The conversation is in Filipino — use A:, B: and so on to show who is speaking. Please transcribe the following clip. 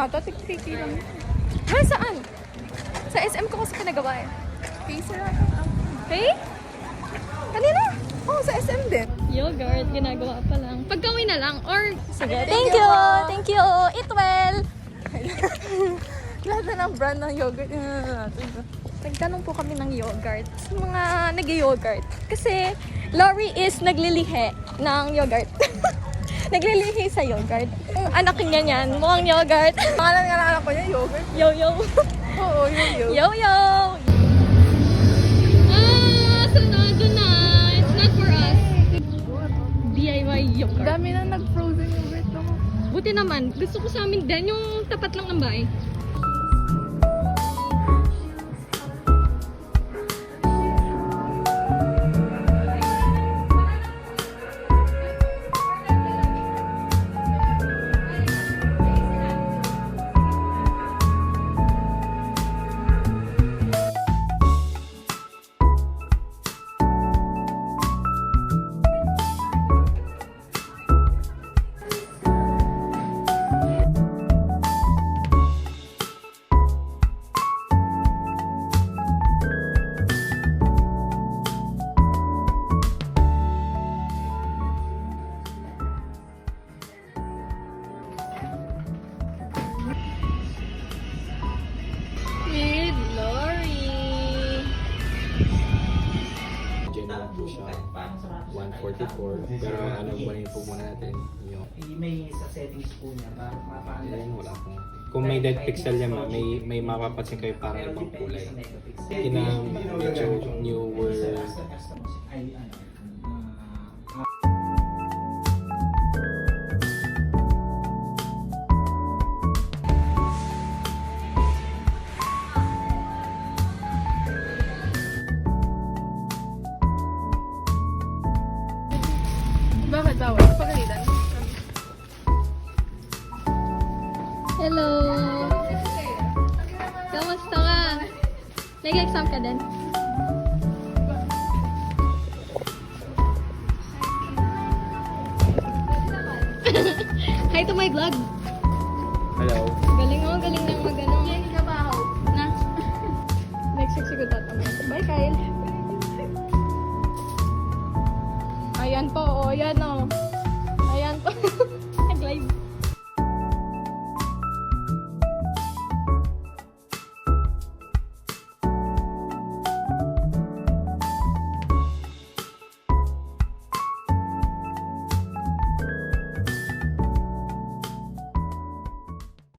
A: ata, tig-3K lang. Well, saan? Sa SM ko kasi pinagawa eh.
B: Pay sir ata.
A: Hey? Kanina? Oo, sa SM din.
C: Yogurt, ginagawa pa lang. Pagkawin na lang, or...
A: Sige,
C: Thank you! Thank you! Eat well!
A: Lahat na ng brand ng yogurt.
C: Nagtanong po kami ng yogurt. Sa mga nag-yogurt. Kasi, Lori is naglilihi ng yogurt. Naglilihi sa yogurt. Yung anak niya niyan, mukhang yogurt.
A: Pangalan nga lang anak ko niya, yogurt.
C: Yo-yo!
A: Oo, yo-yo.
C: Yo-yo! Sonado na! It's not for us. DIY yogurt.
A: Dami na nag-frozen yogurt ako.
C: Buti naman, gusto ko sa amin din yung tapat lang ng bahay. With Lori.
D: Gen 1 po siya, 144. Pero ano ba rin po muna natin yung
E: May sa settings po niya para mapaano.
D: yun, wala po. Kung may dead pixel yan, may mapapansin kayo parang ibang kulay. Kinang medyo newer.
E: Ay, ano,
A: Bakit bawal? Pagalitan.
C: Hello! Kamusta ka? Nag-exam ka din? Hi to my vlog!
D: Hello.
C: Galing oh, galing nang mag-ano. Na? Next week siguro tatamay. Bye, Kyle!
A: Ayan po, oh, yan oh. Ayan po.